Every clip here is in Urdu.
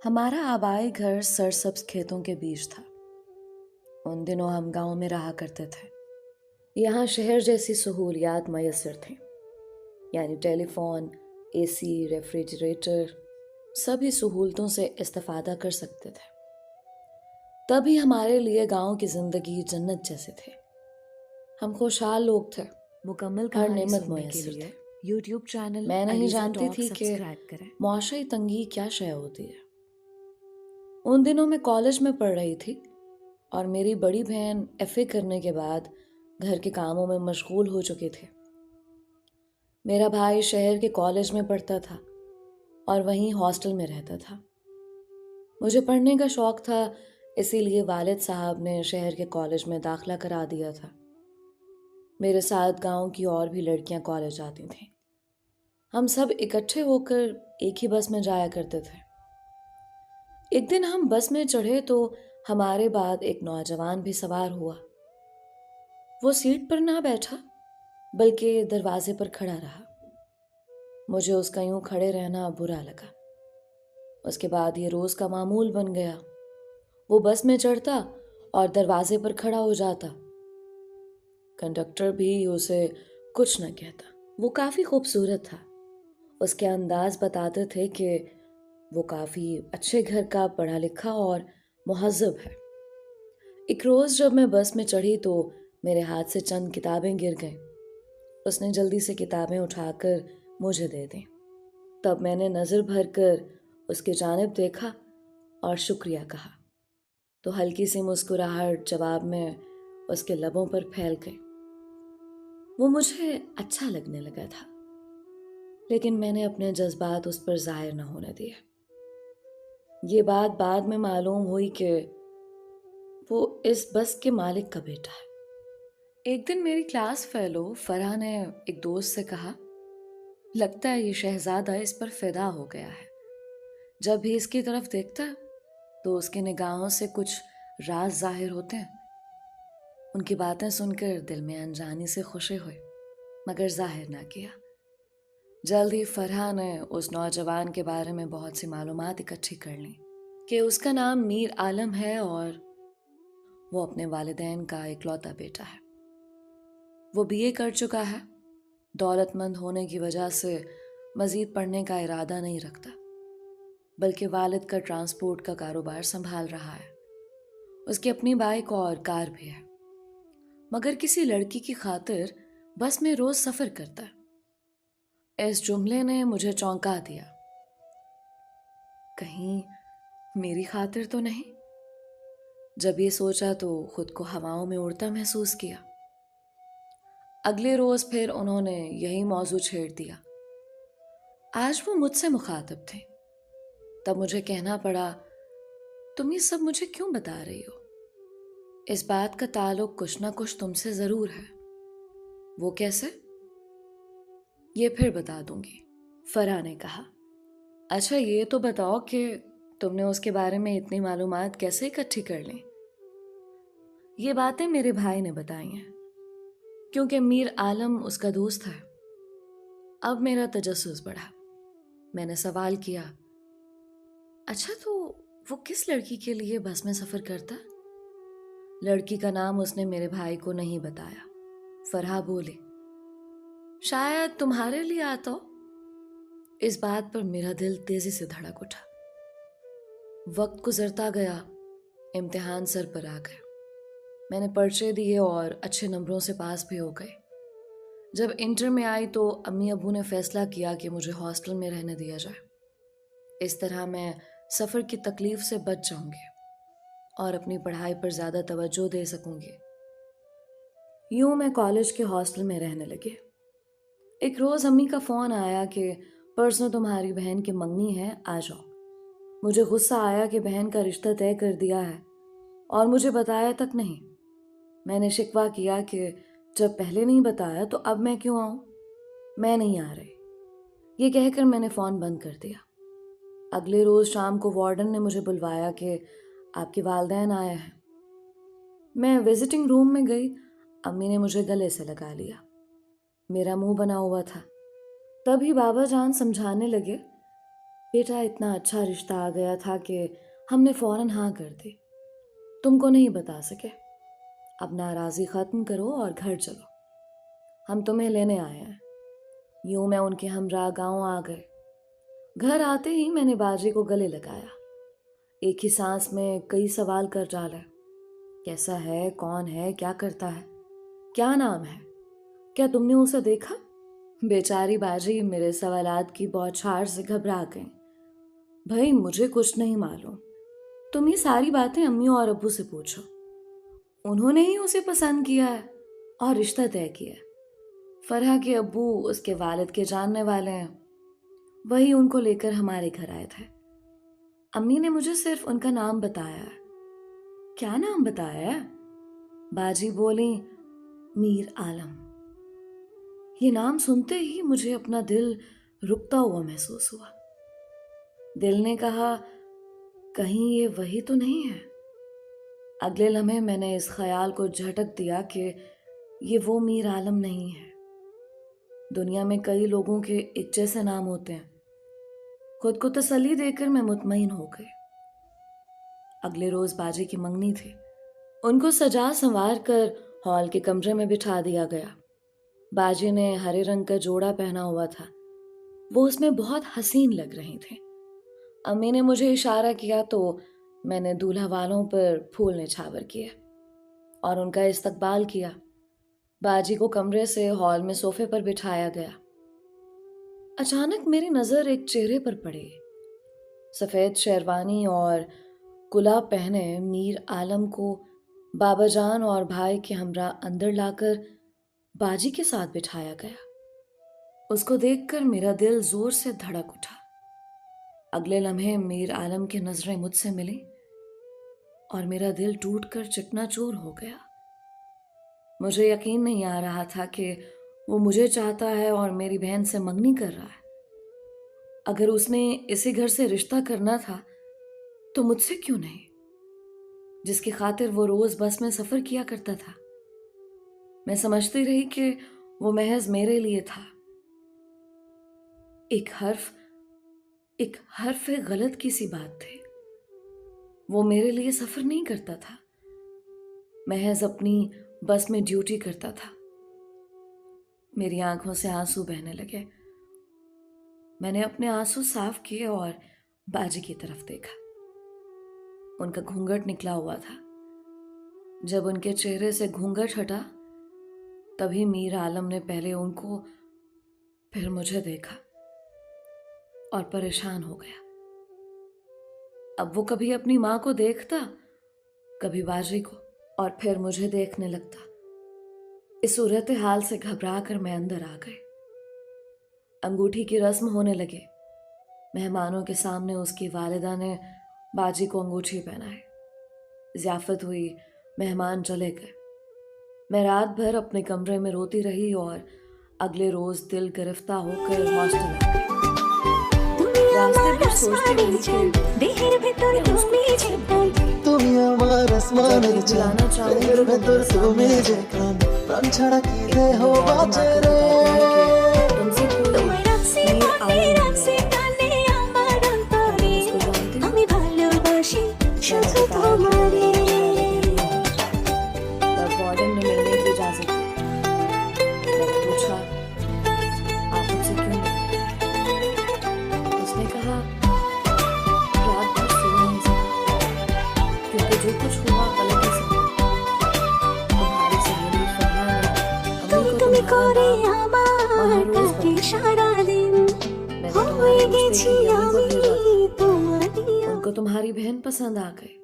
ہمارا آبائی گھر سرسبز کھیتوں کے بیچ تھا۔ ان دنوں ہم گاؤں میں رہا کرتے تھے۔ یہاں شہر جیسی سہولیات میسر تھیں، یعنی ٹیلی فون، اے سی، ریفریجریٹر، سبھی سہولتوں سے استفادہ کر سکتے تھے۔ تبھی ہمارے لیے گاؤں کی زندگی جنت جیسے تھے۔ ہم خوشحال لوگ تھے، مکمل ہر کہانی نعمت سننے کے میسر لیے تھے۔ یوٹیوب چینل میں نہیں علیزہ جانتی ٹاک تھی کہ سبسکرائب کریں۔ معاشی تنگی کیا شے ہوتی ہے۔ ان دنوں میں کالج میں پڑھ رہی تھی اور میری بڑی بہن ایف اے کرنے کے بعد گھر کے کاموں میں مشغول ہو چکے تھے۔ میرا بھائی شہر کے کالج میں پڑھتا تھا اور وہیں ہاسٹل میں رہتا تھا۔ مجھے پڑھنے کا شوق تھا، اسی لیے والد صاحب نے شہر کے کالج میں داخلہ کرا دیا تھا۔ میرے ساتھ گاؤں کی اور بھی لڑکیاں کالج آتی تھیں۔ ہم سب اکٹھے ہو کر ایک ہی بس میں جایا کرتے تھے۔ ایک دن ہم بس میں چڑھے تو ہمارے بعد ایک نوجوان بھی سوار ہوا۔ وہ سیٹ پر نہ بیٹھا بلکہ دروازے پر کھڑا رہا۔ مجھے اس کا یوں کھڑے رہنا برا لگا۔ اس کے بعد یہ روز کا معمول بن گیا۔ وہ بس میں چڑھتا اور دروازے پر کھڑا ہو جاتا۔ کنڈکٹر بھی اسے کچھ نہ کہتا۔ وہ کافی خوبصورت تھا۔ اس کے انداز بتاتے تھے کہ وہ کافی اچھے گھر کا پڑھا لکھا اور مہذب ہے۔ ایک روز جب میں بس میں چڑھی تو میرے ہاتھ سے چند کتابیں گر گئیں۔ اس نے جلدی سے کتابیں اٹھا کر مجھے دے دیں۔ تب میں نے نظر بھر کر اس کی جانب دیکھا اور شکریہ کہا تو ہلکی سی مسکراہٹ جواب میں اس کے لبوں پر پھیل گئی۔ وہ مجھے اچھا لگنے لگا تھا، لیکن میں نے اپنے جذبات اس پر ظاہر نہ ہونے دیے۔ یہ بات بعد میں معلوم ہوئی کہ وہ اس بس کے مالک کا بیٹا ہے۔ ایک دن میری کلاس فیلو فرح نے ایک دوست سے کہا، لگتا ہے یہ شہزادہ اس پر فدا ہو گیا ہے۔ جب بھی اس کی طرف دیکھتا ہے تو اس کی نگاہوں سے کچھ راز ظاہر ہوتے ہیں۔ ان کی باتیں سن کر دل میں انجانی سے خوشی ہوئی، مگر ظاہر نہ کیا۔ جلد ہی فرح نے اس نوجوان کے بارے میں بہت سی معلومات اکٹھی کر لیں کہ اس کا نام میر عالم ہے اور وہ اپنے والدین کا اکلوتا بیٹا ہے۔ وہ بی اے کر چکا ہے، دولت مند ہونے کی وجہ سے مزید پڑھنے کا ارادہ نہیں رکھتا، بلکہ والد کا ٹرانسپورٹ کا کاروبار سنبھال رہا ہے۔ اس کی اپنی بائک اور کار بھی ہے، مگر کسی لڑکی کی خاطر بس میں روز سفر کرتا ہے۔ اس جملے نے مجھے چونکا دیا۔ کہیں میری خاطر تو نہیں؟ جب یہ سوچا تو خود کو ہواؤں میں اڑتا محسوس کیا۔ اگلے روز پھر انہوں نے یہی موضوع چھیڑ دیا۔ آج وہ مجھ سے مخاطب تھے۔ تب مجھے کہنا پڑا، تم یہ سب مجھے کیوں بتا رہی ہو؟ اس بات کا تعلق کچھ نہ کچھ تم سے ضرور ہے۔ وہ کیسے؟ یہ پھر بتا دوں گی، فرح نے کہا۔ اچھا یہ تو بتاؤ کہ تم نے اس کے بارے میں اتنی معلومات کیسے اکٹھی کر لیں؟ یہ باتیں میرے بھائی نے بتائی ہیں، کیونکہ میر عالم اس کا دوست ہے۔ اب میرا تجسس بڑھا۔ میں نے سوال کیا، اچھا تو وہ کس لڑکی کے لیے بس میں سفر کرتا؟ لڑکی کا نام اس نے میرے بھائی کو نہیں بتایا۔ فرح بولی، شاید تمہارے لیے آتا ہو۔ اس بات پر میرا دل تیزی سے دھڑک اٹھا۔ وقت گزرتا گیا، امتحان سر پر آ گئے۔ میں نے پرچے دیے اور اچھے نمبروں سے پاس بھی ہو گئے۔ جب انٹر میں آئی تو امی ابو نے فیصلہ کیا کہ مجھے ہاسٹل میں رہنے دیا جائے۔ اس طرح میں سفر کی تکلیف سے بچ جاؤں گی اور اپنی پڑھائی پر زیادہ توجہ دے سکوں گی۔ یوں میں کالج کے ہاسٹل میں رہنے لگے۔ ایک روز امی کا فون آیا کہ پرسوں تمہاری بہن کی منگنی ہے، آ جاؤ۔ مجھے غصہ آیا کہ بہن کا رشتہ طے کر دیا ہے اور مجھے بتایا تک نہیں۔ میں نے شکوہ کیا کہ جب پہلے نہیں بتایا تو اب میں کیوں آؤں؟ میں نہیں آ رہی، یہ کہہ کر میں نے فون بند کر دیا۔ اگلے روز شام کو وارڈن نے مجھے بلوایا کہ آپ کے والدین آئے ہیں۔ میں وزٹنگ روم میں گئی۔ امی نے مجھے گلے سے لگا لیا۔ میرا منہ بنا ہوا تھا۔ تبھی بابا جان سمجھانے لگے، بیٹا اتنا اچھا رشتہ آ گیا تھا کہ ہم نے فوراً ہاں کر دی. تم کو نہیں بتا سکے. اب ناراضی ختم کرو اور گھر چلو. ہم تمہیں لینے آئے ہیں. یوں میں ان کے ہمراہ گاؤں آ گئے. گھر آتے ہی میں نے باجی کو گلے لگایا. ایک ہی سانس میں کئی سوال کر ڈالے. کیسا ہے, کون ہے, کیا کرتا ہے, کیا نام ہے, کیا تم نے اسے دیکھا؟ بیچاری باجی میرے سوالات کی بوچھار سے گھبرا گئیں. بھائی مجھے کچھ نہیں معلوم. تم یہ ساری باتیں امی اور ابو سے پوچھو. انہوں نے ہی اسے پسند کیا ہے اور رشتہ طے کیا ہے. فرحہ کے ابو اس کے والد کے جاننے والے ہیں. وہی ان کو لے کر ہمارے گھر آئے تھے. امی نے مجھے صرف ان کا نام بتایا ہے. کیا نام بتایا ہے؟ باجی بولی, میر عالم. یہ نام سنتے ہی مجھے اپنا دل رکتا ہوا محسوس ہوا. دل نے کہا کہیں یہ وہی تو نہیں ہے. اگلے لمحے میں نے اس خیال کو جھٹک دیا کہ یہ وہ میر عالم نہیں ہے. دنیا میں کئی لوگوں کے ایک جیسے نام ہوتے ہیں. خود کو تسلی دے کر میں مطمئن ہو گئی. اگلے روز باجی کی منگنی تھی. ان کو سجا سنوار کر ہال کے کمرے میں بٹھا دیا گیا. باجی نے ہرے رنگ کا جوڑا پہنا ہوا تھا. وہ اس میں بہت حسین لگ رہی تھیں. امی نے مجھے اشارہ کیا تو میں نے دولہا والوں پر پھول نچھاور کیے اور ان کا استقبال کیا. باجی کو کمرے سے ہال میں صوفے پر بٹھایا گیا. اچانک میری نظر ایک چہرے پر پڑی. سفید شیروانی اور کلا پہنے میر عالم کو بابا جان اور بھائی کے ہمراہ اندر لا کر باجی کے ساتھ بٹھایا گیا. اس کو دیکھ کر میرا دل زور سے دھڑک اٹھا. اگلے لمحے میر عالم کی نظریں مجھ سے ملی اور میرا دل ٹوٹ کر چکنا چور ہو گیا. مجھے یقین نہیں آ رہا تھا کہ وہ مجھے چاہتا ہے اور میری بہن سے منگنی کر رہا ہے. اگر اس نے اسی گھر سے رشتہ کرنا تھا تو مجھ سے کیوں نہیں, جس کی خاطر وہ روز بس میں سفر کیا کرتا تھا. میں سمجھتی رہی کہ وہ محض میرے لیے تھا. ایک حرف غلط کی سی بات تھی. وہ میرے لیے سفر نہیں کرتا تھا, محض اپنی بس میں ڈیوٹی کرتا تھا. میری آنکھوں سے آنسو بہنے لگے. میں نے اپنے آنسو صاف کیے اور باجی کی طرف دیکھا. ان کا گھونگھٹ نکلا ہوا تھا. جب ان کے چہرے سے گھونگھٹ ہٹا تبھی میر عالم نے پہلے ان کو پھر مجھے دیکھا اور پریشان ہو گیا. اب وہ کبھی اپنی ماں کو دیکھتا, کبھی باجی کو, اور پھر مجھے دیکھنے لگتا. اس صورتحال سے گھبرا کر میں اندر آ گئی. انگوٹھی کی رسم ہونے لگے. مہمانوں کے سامنے اس کی والدہ نے باجی کو انگوٹھی پہنائی. ضیافت ہوئی, مہمان چلے گئے. میں رات بھر اپنے کمرے میں روتی رہی اور اگلے روز دل گرفتہ ہو کر ہاسٹل آ گئی. راستے بھر سوچتی رہی کہ اس کو کیسے بھولوں. جب بھی بلانا چاہوں گی وہ میرے سامنے آ جائے گا. ایک دن اور دماغ کو بتاتی ہوں کہ تم سے کوئی میر عالم نہیں ہے اور تم اس کو جانتی ہو. میں نے بتایا کہ میں رہی ہوں. تب وارڈن نے ملنے کی اجازت دی. میں نے پوچھا آپ مجھ سے کیوں ملنے آئے؟ اس نے کہا رات بھر سو نہیں سکا کیونکہ جو کچھ ہوا غلطی سے ہوا. تمہاری سہیلی فرحہ نے امی کو تمہارا نام مہروز بتایا. میں نے تمہارے رشتے کی امی کو بھیجا تھا. ان کو تمہاری بہن پسند آ گئی.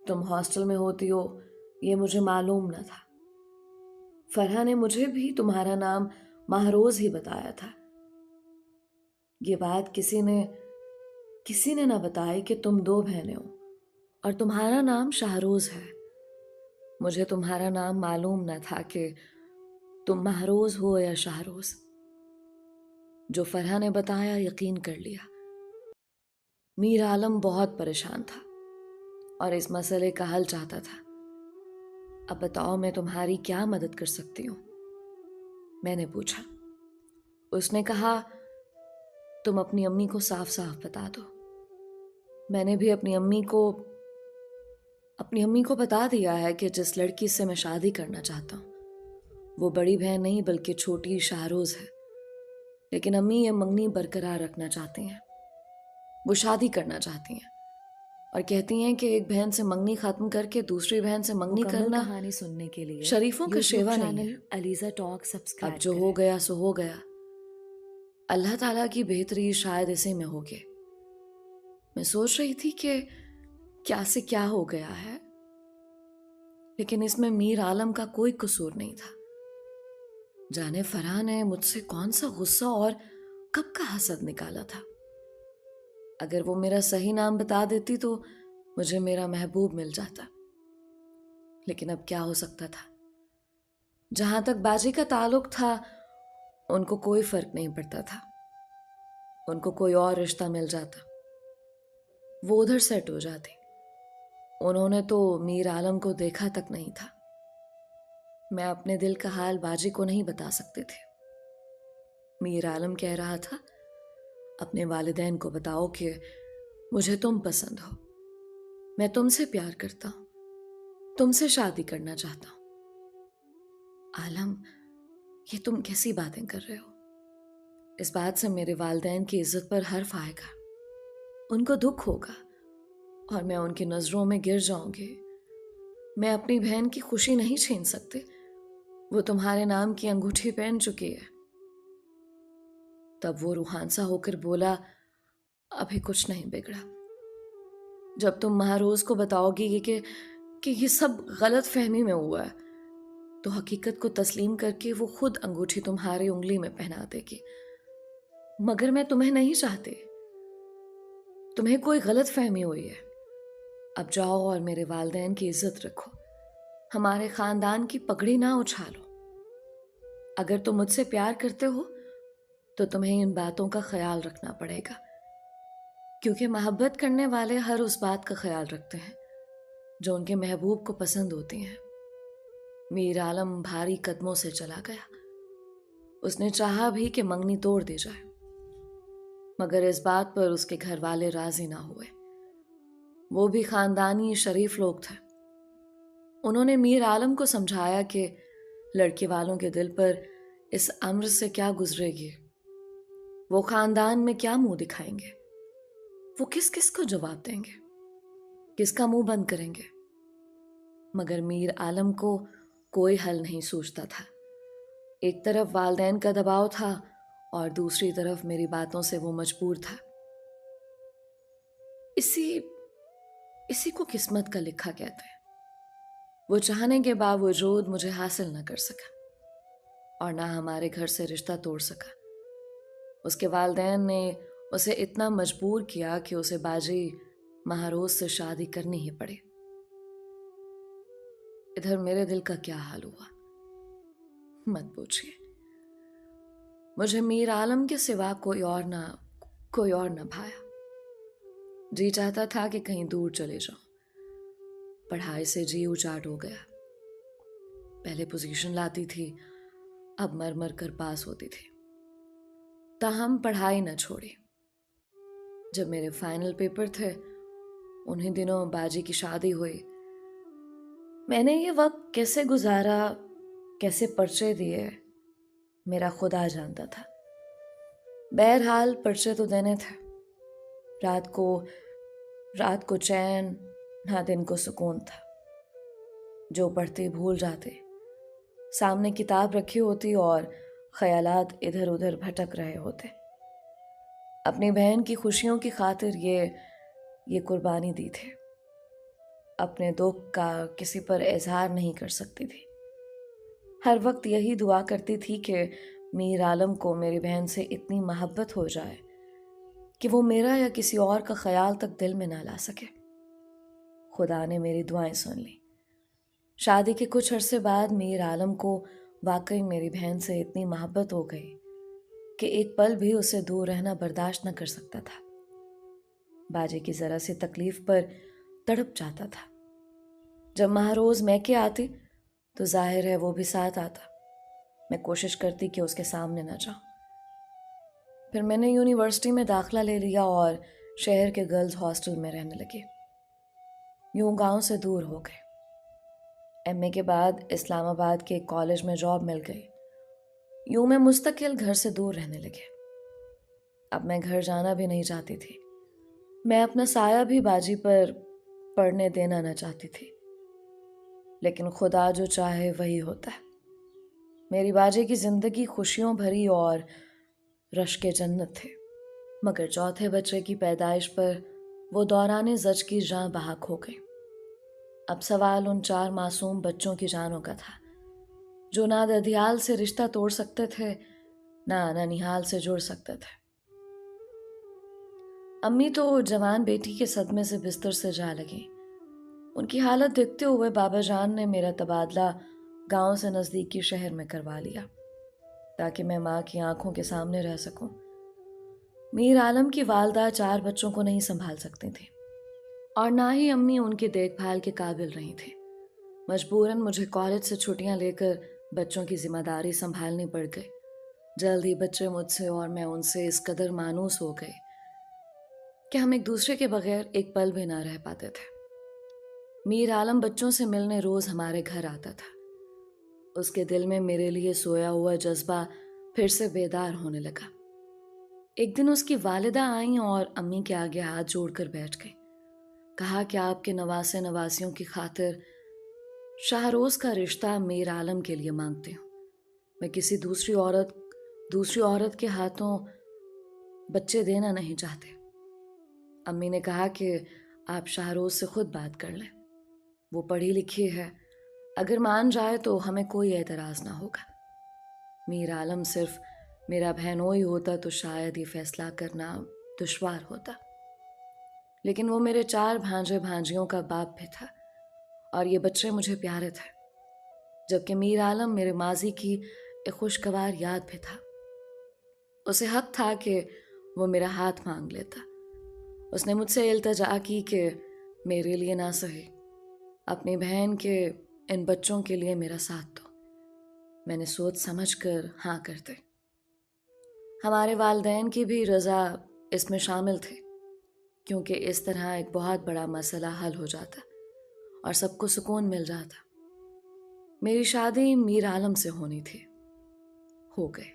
تم ہاسٹل میں ہوتی ہو یہ مجھے معلوم نہ تھا. فرحہ نے مجھے بھی تمہارا نام مہروز ہی بتایا تھا. یہ بات کسی نے نہ بتائی کہ تم دو بہنیں ہو اور تمہارا نام شہروز ہے. مجھے تمہارا نام معلوم نہ تھا کہ تم مہروز ہو یا شہروز. جو فرحہ نے بتایا یقین کر لیا. میر عالم بہت پریشان تھا اور اس مسئلے کا حل چاہتا تھا. اب بتاؤ میں تمہاری کیا مدد کر سکتی ہوں؟ میں نے پوچھا. اس نے کہا تم اپنی امی کو صاف صاف بتا دو. میں نے بھی اپنی امی کو بتا دیا ہے کہ جس لڑکی سے میں شادی کرنا چاہتا ہوں وہ بڑی بہن نہیں بلکہ چھوٹی شہروز ہے. لیکن امی یہ منگنی برقرار رکھنا چاہتی ہیں. وہ شادی کرنا چاہتی ہیں اور کہتی ہیں کہ ایک بہن سے منگنی ختم کر کے دوسری بہن سے منگنی کرنا کہانی سننے کے لیے شریفوں کا شیوا نہیں ہے. علیزہ ٹاک اب سبسکرائب جو ہو گیا سو ہو گیا. اللہ تعالیٰ کی بہتری شاید اسی میں ہوگی. میں سوچ رہی تھی کہ کیا سے کیا ہو گیا ہے، لیکن اس میں میر عالم کا کوئی قصور نہیں تھا. جانے فرح نے مجھ سے کون سا غصہ اور کب کا حسد نکالا تھا. اگر وہ میرا صحیح نام بتا دیتی تو مجھے میرا محبوب مل جاتا. لیکن اب کیا ہو سکتا تھا. جہاں تک باجی کا تعلق تھا ان کو کوئی فرق نہیں پڑتا تھا. ان کو کوئی اور رشتہ مل جاتا، وہ ادھر سیٹ ہو جاتی. انہوں نے تو میر عالم کو دیکھا تک نہیں تھا. میں اپنے دل کا حال باجی کو نہیں بتا سکتے تھے. میر عالم کہہ رہا تھا اپنے والدین کو بتاؤ کہ مجھے تم پسند ہو، میں تم سے پیار کرتا ہوں، تم سے شادی کرنا چاہتا ہوں. عالم، یہ تم کیسی باتیں کر رہے ہو؟ اس بات سے میرے والدین کی عزت پر حرف آئے گا. ان کو دکھ ہوگا اور میں ان کی نظروں میں گر جاؤں گی. میں اپنی بہن کی خوشی نہیں چھین سکتے. وہ تمہارے نام کی انگوٹھی پہن چکی ہے. تب وہ روحان سا ہو کر بولا، ابھی کچھ نہیں بگڑا. جب تم مہاروز کو بتاؤ گی کہ یہ سب غلط فہمی میں ہوا ہے تو حقیقت کو تسلیم کر کے وہ خود انگوٹھی تمہاری انگلی میں پہنا دے گی. مگر میں تمہیں نہیں چاہتی. تمہیں کوئی غلط فہمی ہوئی ہے. اب جاؤ اور میرے والدین کی عزت رکھو. ہمارے خاندان کی پگڑی نہ اچھالو. اگر تم مجھ سے پیار کرتے ہو تو تمہیں ان باتوں کا خیال رکھنا پڑے گا، کیونکہ محبت کرنے والے ہر اس بات کا خیال رکھتے ہیں جو ان کے محبوب کو پسند ہوتی ہیں. میر عالم بھاری قدموں سے چلا گیا. اس نے چاہا بھی کہ منگنی توڑ دی جائے، مگر اس بات پر اس کے گھر والے راضی نہ ہوئے. وہ بھی خاندانی شریف لوگ تھے. انہوں نے میر عالم کو سمجھایا کہ لڑکی والوں کے دل پر اس امر سے کیا گزرے گی، وہ خاندان میں کیا منہ دکھائیں گے، وہ کس کس کو جواب دیں گے، کس کا منہ بند کریں گے. مگر میر عالم کو کوئی حل نہیں سوچتا تھا. ایک طرف والدین کا دباؤ تھا اور دوسری طرف میری باتوں سے وہ مجبور تھا. اسی کو قسمت کا لکھا کہتے ہیں. وہ چاہنے کے باوجود مجھے حاصل نہ کر سکا اور نہ ہمارے گھر سے رشتہ توڑ سکا. اس کے والدین نے اسے اتنا مجبور کیا کہ اسے باجی مہاروز سے شادی کرنی ہی پڑے. ادھر میرے دل کا کیا حال ہوا مت پوچھئے. مجھے میر عالم کے سوا کوئی اور نہ بھایا. جی چاہتا تھا کہ کہیں دور چلے جاؤں. پڑھائی سے جی اچاٹ ہو گیا. پہلے پوزیشن لاتی تھی، اب مر مر کر پاس ہوتی تھی. تاہم پڑھائی نہ چھوڑی. جب میرے فائنل پیپر تھے انہی دنوں باجی کی شادی ہوئی. میں نے یہ وقت کیسے گزارا، کیسے پرچے دیے، میرا خدا جانتا تھا. بہرحال پرچے تو دینے تھے. رات کو چین نہ دن کو سکون تھا. جو پڑھتی بھول جاتے. سامنے کتاب رکھی ہوتی اور خیالات ادھر ادھر بھٹک رہے ہوتے. اپنی بہن کی خوشیوں کی خاطر یہ قربانی دی تھی. اپنے دکھ کا کسی پر اظہار نہیں کر سکتی تھی. ہر وقت یہی دعا کرتی تھی کہ میر عالم کو میری بہن سے اتنی محبت ہو جائے کہ وہ میرا یا کسی اور کا خیال تک دل میں نہ لا سکے. خدا نے میری دعائیں سن لی. شادی کے کچھ عرصے بعد میر عالم کو واقعی میری بہن سے اتنی محبت ہو گئی کہ ایک پل بھی اسے دور رہنا برداشت نہ کر سکتا تھا. باجی کی ذرا سی تکلیف پر تڑپ جاتا تھا. جب مہاروز میکے آتی تو ظاہر ہے وہ بھی ساتھ آتا. میں کوشش کرتی کہ اس کے سامنے نہ جاؤں. پھر میں نے یونیورسٹی میں داخلہ لے لیا اور شہر کے گرلز ہاسٹل میں رہنے لگی. یوں گاؤں سے دور ہو گئے. ایم اے کے بعد اسلام آباد کے ایک کالج میں جاب مل گئی. یوں میں مستقل گھر سے دور رہنے لگے. اب میں گھر جانا بھی نہیں چاہتی تھی. میں اپنا سایہ بھی باجی پر پڑنے دینا نہ چاہتی تھی. لیکن خدا جو چاہے وہی ہوتا ہے. میری باجی کی زندگی خوشیوں بھری اور رشک جنت تھے، مگر چوتھے بچے کی پیدائش پر وہ دوران زچ کی جاں بحق ہو گئی. اب سوال ان 4 معصوم بچوں کی جانوں کا تھا جو نہ ددھیال سے رشتہ توڑ سکتے تھے نہ ننیحال سے جڑ سکتے تھے. امی تو جوان بیٹی کے صدمے سے بستر سے جا لگیں. ان کی حالت دیکھتے ہوئے بابا جان نے میرا تبادلہ گاؤں سے نزدیکی شہر میں کروا لیا تاکہ میں ماں کی آنکھوں کے سامنے رہ سکوں. میر عالم کی والدہ 4 بچوں کو نہیں سنبھال سکتی تھیں اور نہ ہی امی ان کی دیکھ بھال کے قابل رہی تھیں. مجبوراً مجھے کالج سے چھٹیاں لے کر بچوں کی ذمہ داری سنبھالنی پڑ گئی. جلد ہی بچے مجھ سے اور میں ان سے اس قدر مانوس ہو گئے کہ ہم ایک دوسرے کے بغیر ایک پل بھی نہ رہ پاتے تھے. میر عالم بچوں سے ملنے روز ہمارے گھر آتا تھا. اس کے دل میں میرے لیے سویا ہوا جذبہ پھر سے بیدار ہونے لگا. ایک دن اس کی والدہ آئیں اور امی کے آگے ہاتھ جوڑ کر بیٹھ گئی. کہا کہ آپ کے نواسے نواسیوں کی خاطر شاہروز کا رشتہ میر عالم کے لیے مانگتے ہوں. میں کسی دوسری عورت کے ہاتھوں بچے دینا نہیں چاہتے. امی نے کہا کہ آپ شاہروز سے خود بات کر لیں. وہ پڑھی لکھی ہے، اگر مان جائے تو ہمیں کوئی اعتراض نہ ہوگا. میر عالم صرف میرا بہنوئی ہوتا تو شاید یہ فیصلہ کرنا دشوار ہوتا، لیکن وہ میرے 4 بھانجے بھانجیوں کا باپ بھی تھا اور یہ بچے مجھے پیارے تھے، جبکہ میر عالم میرے ماضی کی ایک خوشگوار یاد بھی تھا. اسے حق تھا کہ وہ میرا ہاتھ مانگ لیتا. اس نے مجھ سے التجا کی کہ میرے لیے نہ سہی، اپنی بہن کے ان بچوں کے لیے میرا ساتھ دو. میں نے سوچ سمجھ کر ہاں کر دی. ہمارے والدین کی بھی رضا اس میں شامل تھی، کیونکہ اس طرح ایک بہت بڑا مسئلہ حل ہو جاتا اور سب کو سکون مل جاتا. میری شادی میر عالم سے ہونی تھی، ہو گئی.